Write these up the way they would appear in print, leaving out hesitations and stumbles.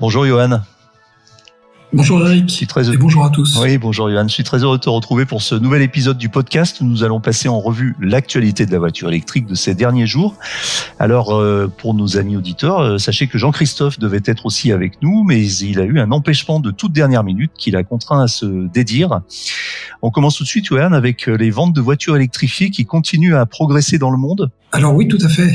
Bonjour Johan. Bonjour Eric, et bonjour à tous. Oui, bonjour Johan. Je suis très heureux de te retrouver pour ce nouvel épisode du podcast où nous allons passer en revue l'actualité de la voiture électrique de ces derniers jours. Alors, pour nos amis auditeurs, sachez que Jean-Christophe devait être aussi avec nous, mais il a eu un empêchement de toute dernière minute qui l'a contraint à se dédire. On commence tout de suite, Johan, avec les ventes de voitures électrifiées qui continuent à progresser dans le monde. Alors oui, tout à fait.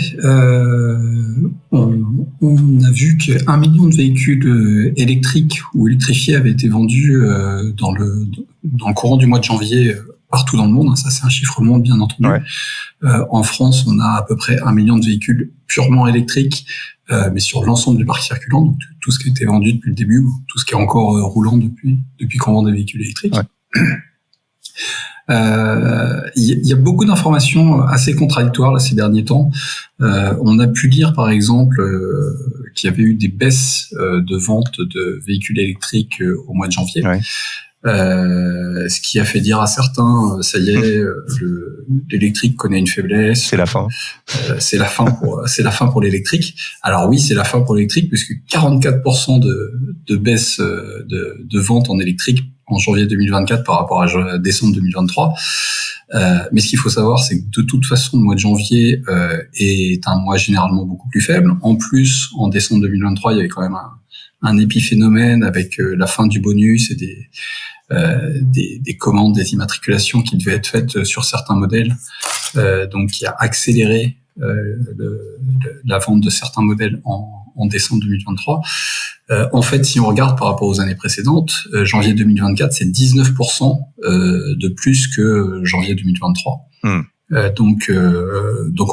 On a vu qu'1 million de véhicules électriques ou électrifiés avaient été vendus dans le courant du mois de janvier partout dans le monde. Ça, c'est un chiffre monde, bien entendu. Ouais. En France, on a à peu près 1 million de véhicules purement électriques, mais sur l'ensemble du parc circulant, donc tout ce qui a été vendu depuis le début, tout ce qui est encore roulant depuis qu'on vend des véhicules électriques. Ouais. Il y a beaucoup d'informations assez contradictoires là, ces derniers temps. On a pu lire par exemple qu'il y avait eu des baisses de vente de véhicules électriques au mois de janvier. Ouais. Ce qui a fait dire à certains, ça y est, l'électrique connaît une faiblesse. C'est la fin. C'est la fin pour l'électrique. Alors oui, c'est la fin pour l'électrique puisque 44% de baisse de vente en électrique en janvier 2024 par rapport à décembre 2023. Mais ce qu'il faut savoir, c'est que de toute façon, le mois de janvier est un mois généralement beaucoup plus faible. En plus, en décembre 2023, il y avait quand même un épiphénomène avec la fin du bonus et des commandes, des immatriculations qui devaient être faites sur certains modèles, donc qui a accéléré la vente de certains modèles en décembre 2023. En fait, si on regarde par rapport aux années précédentes, janvier 2024, c'est 19% de plus que janvier 2023. Donc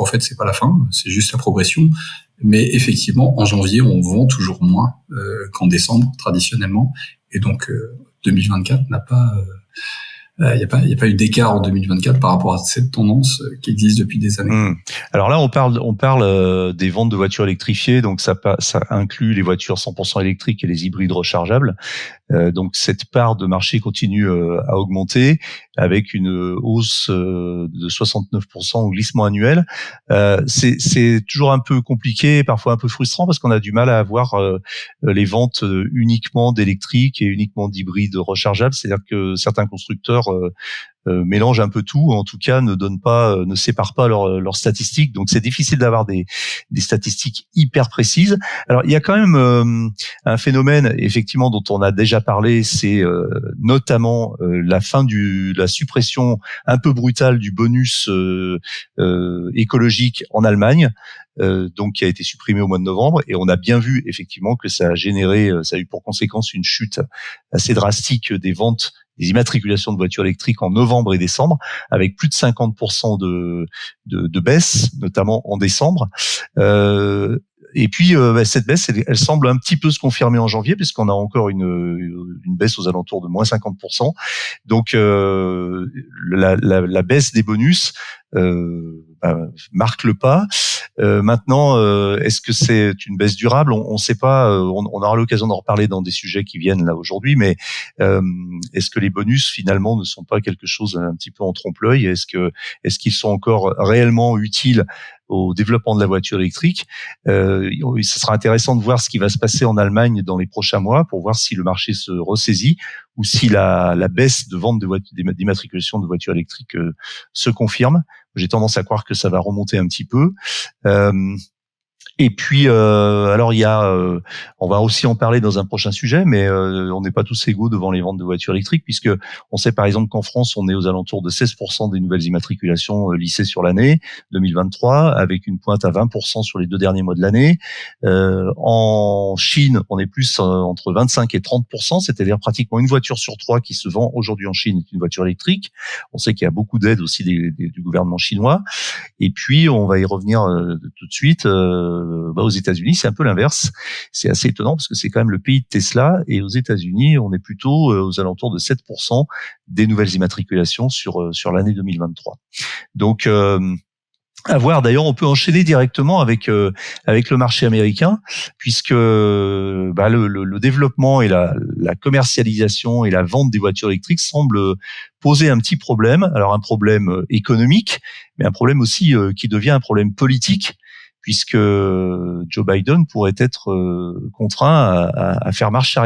en fait, c'est pas la fin, c'est juste la progression. Mais effectivement, en janvier, on vend toujours moins qu'en décembre traditionnellement, et donc 2024 n'a pas, il y a pas eu d'écart en 2024 par rapport à cette tendance qui existe depuis des années. Alors là, on parle des ventes de voitures électrifiées, donc ça inclut les voitures 100% électriques et les hybrides rechargeables. Donc cette part de marché continue à augmenter avec une hausse de 69% au glissement annuel. C'est toujours un peu compliqué, parfois un peu frustrant parce qu'on a du mal à avoir les ventes uniquement d'électriques et uniquement d'hybrides rechargeables. C'est-à-dire que certains constructeurs mélange un peu tout, en tout cas ne sépare pas leurs statistiques, donc c'est difficile d'avoir des statistiques hyper précises. Alors il y a quand même un phénomène effectivement dont on a déjà parlé, c'est notamment la suppression un peu brutale du bonus écologique en Allemagne. Donc qui a été supprimé au mois de novembre, et on a bien vu effectivement que ça a eu pour conséquence une chute assez drastique des ventes, des immatriculations de voitures électriques en novembre et décembre, avec plus de 50% de baisse, notamment en décembre. Et puis cette baisse, elle semble un petit peu se confirmer en janvier, puisqu'on a encore une baisse aux alentours de moins 50%. Donc la baisse des bonus marque le pas. Maintenant, est-ce que c'est une baisse durable ? On ne sait pas. On aura l'occasion d'en reparler dans des sujets qui viennent là aujourd'hui. Mais est-ce que les bonus finalement ne sont pas quelque chose un petit peu en trompe-l'œil ? Est-ce qu'ils sont encore réellement utiles au développement de la voiture électrique? Ce sera intéressant de voir ce qui va se passer en Allemagne dans les prochains mois pour voir si le marché se ressaisit ou si la baisse de vente d'immatriculation de voitures électriques se confirme. J'ai tendance à croire que ça va remonter un petit peu. Et puis, alors il y a, on va aussi en parler dans un prochain sujet, mais on n'est pas tous égaux devant les ventes de voitures électriques, puisque on sait par exemple qu'en France, on est aux alentours de 16% des nouvelles immatriculations lissées sur l'année 2023, avec une pointe à 20% sur les 2 derniers mois de l'année. En Chine, on est plus entre 25 et 30%, c'est-à-dire pratiquement une voiture sur 3 qui se vend aujourd'hui en Chine est une voiture électrique. On sait qu'il y a beaucoup d'aides aussi du gouvernement chinois. Et puis, on va y revenir tout de suite. Aux États-Unis, c'est un peu l'inverse. C'est assez étonnant parce que c'est quand même le pays de Tesla, et aux États-Unis, on est plutôt aux alentours de 7% des nouvelles immatriculations sur l'année 2023. Donc à voir. D'ailleurs, on peut enchaîner directement avec le marché américain, puisque le développement et la commercialisation et la vente des voitures électriques semblent poser un petit problème. Alors un problème économique, mais un problème aussi qui devient un problème politique, puisque Joe Biden pourrait être contraint à faire marche arrière